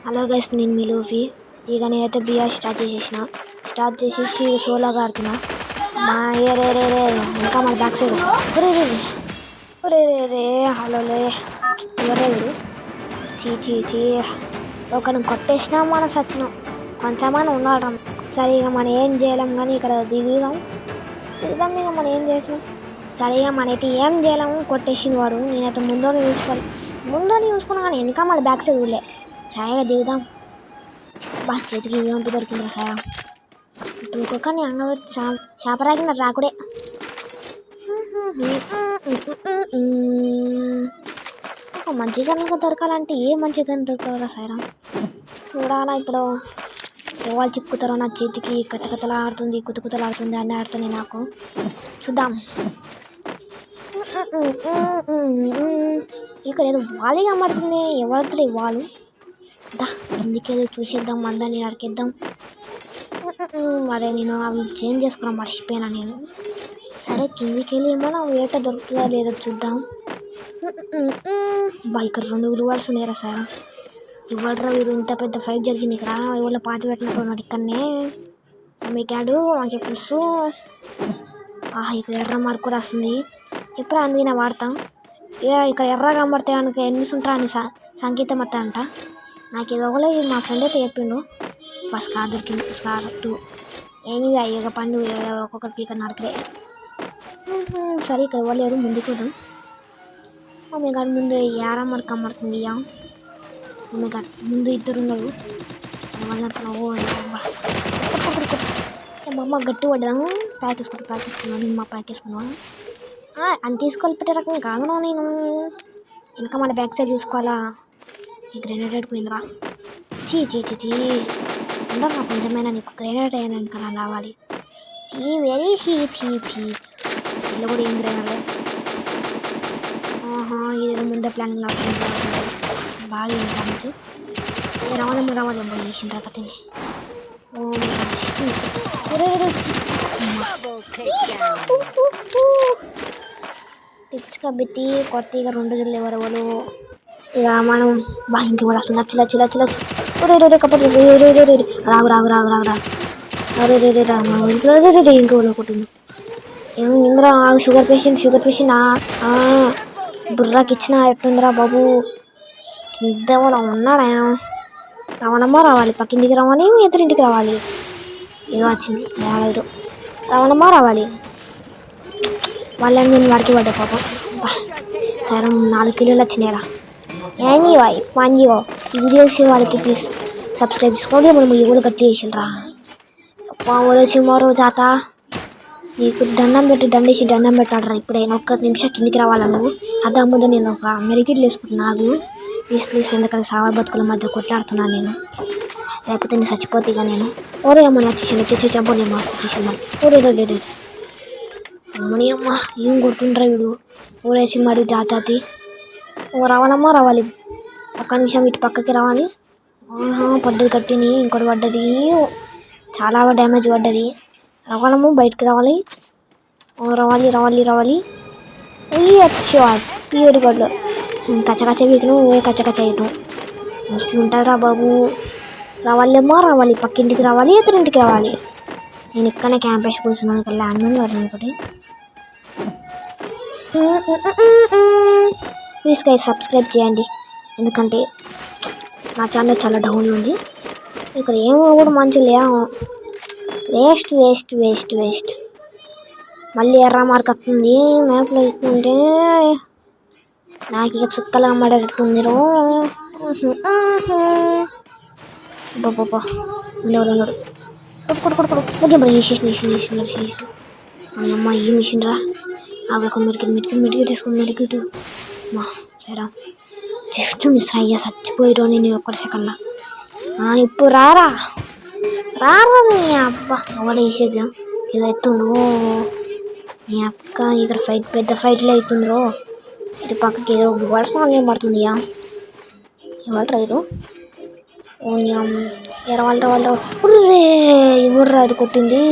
Hello guys, నేను మీ Luffy. ఇక నేనైతే బిఆర్ స్టార్ట్ చేసేసి సోలోగా ఆడుతున్నా. మా రే ఇంకా మన బ్యాక్ సైడ్ రే హలోలే ఎవరేడు చీ ఒకరిని కొట్టేసినా మనం సచ్చినాం. కొంచెమని ఉన్నాడు. సరే ఇక మనం ఏం చేయలేం కానీ ఇక్కడ దిగుదాం ఇక మనం ఏం చేసాం. సరే ఇక మనైతే ఏం చేయలేము. కొట్టేసిన వాడు నేనైతే ముందర చూసుకున్నా కానీ వెనక మళ్ళీ బ్యాక్ సైడ్ ఊళ్ళే. సరేగా దిగుదాం. చేతికి ఇవంతా దొరికిందా సారా. ఇప్పుడు ఇంకొకరిని అంగబెట్టి చేపరాకిన రాకుడే. ఒక మంచి గన్నుగా దొరకాలంటే ఏ మంచి గన్ను దొరకాలా సారా. చూడాలా ఇప్పుడు ఎవరు చిక్కుతారో. నా చేతికి కతకతలాడుతుంది, కుతకుతలాడుతుంది అని ఆడుతుంది నాకు. చూద్దాం. ఇక్కడ ఏదో వాలిగా కనబడుతుంది. ఎవరిద్దరు వాళ్ళు ఎందుకేదో చూసేద్దాం. అందరినీ అడికేద్దాం. మరే నేను అవి చేంజ్ చేసుకున్నా మర్చిపోయినా నేను. సరే కిందికి వెళ్ళి ఏమన్నా వేట దొరుకుతుందా లేదో చూద్దాం. ఇక్కడ 2 గ్లూవాల్స్ ఉన్నారా సార్. ఇవ్వడరా వీరు ఇంత పెద్ద ఫైట్ జరిగింది ఇక్కడ. ఇవాళ పాతి పెట్టినట్టు ఉన్నాడు ఇక్కడనే. మీకాడు మాకు తెలుసు. ఇక్కడ ఎర్ర మార్కు కూడా వస్తుంది. ఎప్పుడు అందుకే వాడతాం. ఇక్కడ ఎర్ర కనబడితే కనుక ఎన్నిస్ ఉంటా అని సంకేతం వస్తా అంట. నాకు ఏదో మా ఫ్రెండ్ అయితే చెప్పిండు. స్కార్ దొరికింది. స్కార్ 2 ఏమి అయ్యగా పండు ఒక్కొక్కటి పీక నరకలే. సరే ఇక్కడ ఎవరు ముందుకు పోదాం. మీ గారి ముందు యారా మరకు అమ్మడుతుంది. మీ గారు ముందు ఇద్దరు ఉన్నారు. మా అమ్మ గట్టి పడ్డాము. ప్యాక్ వేసుకున్నాను. మా ప్యాక్ వేసుకున్నాను. అని తీసుకెళ్ళిపెట్టే రకం కాదు నేను. ఇంకా మన బ్యాక్ సైడ్ చూసుకోవాలా. ఈ గ్రెనేడ్ పోయిందిరా. చీ ఉండరా కొంచెమైనా. నీకు గ్రెనేడ్ అయినా ఇంకా రావాలి. వెరీ చీప్ ఇల్లు కూడా ఏం గ్రెనేడ్. ఇది ముందే ప్లానింగ్ బాగా ఇంకా రావాలేమో చేసిండ్రా కట్టింది. తీసుకబెట్టి కొత్త ఇక 2 రోజులు ఎవరెవరు ఇక మనం ఇంక కూడా వస్తుంది. నచ్చ కప్పటి రాగు ఇంకో కొట్టింది. ఇందులో షుగర్ పేషెంట్ బుర్రాకి ఇచ్చిన ఎట్లుందిరా బాబు. కింద కూడా ఉన్నాడా. రావాలి పక్కింటికి రావాలి. ఎదురింటికి రావాలి. ఏదో వచ్చింది రావాలి. వాళ్ళని నేను వాడికి పడ్డా పాపం. సరే 4 కిలోలు వచ్చినాయిరా. ఈ వీడియోస్ వాళ్ళకి ప్లీజ్ సబ్స్క్రైబ్ చేసుకోండి. మనం ఈ ఊళ్ళు గట్టి చేసిండ్రా. మరో జాత నీకు దండం పెట్టాడరా. ఇప్పుడే 1 నిమిషం కిందికి రావాలా నువ్వు. అదా ముందు నేను ఒక మెరిగిడ్లు వేసుకుంటున్నా. నాకు ప్లీజ్ ఎందుకంటే సావా బతుకుల మధ్య కొట్లాడుతున్నాను నేను. లేకపోతే నేను చచ్చిపోతే ఇక నేను అమ్మని వచ్చేసి చంపనేమో అమ్మని అమ్మ ఏం కొడుతుండ్రా వీడు. ఊరేసి మరి జాతి రావాలి. 1 నిమిషం ఇటు పక్కకి రావాలి. పడ్డది కట్టిని. ఇంకోటి పడ్డది. చాలా డ్యామేజ్ పడ్డది. రావాలము బయటకు రావాలి. ప్యూర్ గడ్లు కచ్చ వీకను కచ్చ వేయటం ఇంటుంటారా బాబు. రావాలి పక్కింటికి రావాలి. ఎదురింటికి రావాలి. నేను ఇక్కడనే క్యాంప్ వేసి కూర్చున్నాను. ఇక్కడ ల్యాండ్ ఉంది ఒకటి. ప్లీజ్ గైస్ సబ్స్క్రైబ్ చేయండి. ఎందుకంటే నా ఛానల్ చాలా డౌన్ ఉంది. ఇక్కడ ఏమో కూడా మంచి లేవు. వేస్ట్ మళ్ళీ ఎర్ర మార్క్ వస్తుంది మ్యాప్లో. ఇస్తుంటే నాకు ఇక చుక్కలు అమ్మడేటట్టుంది. ఉన్నాడు. అమ్మ ఏ మిషన్ రా. ఒక మెడికి తీసుకుని సరే జస్ట్ మిస్ అయ్యా. చచ్చిపోయాడు నేను 1 సెకండ్లో. ఇప్పుడు రారా నీ అబ్బా ఎవరు వేసేది ఏదో ఎత్తుండు. నీ అక్క ఇక్కడ పెద్ద ఫైట్లో అవుతుందిరో. ఇటు పక్కకి ఏదో వర్షం ఏం పడుతుంది. ఎవరు రైరు ఎర్రవాళ్ళు ఎవర్రా అది కొట్టింది.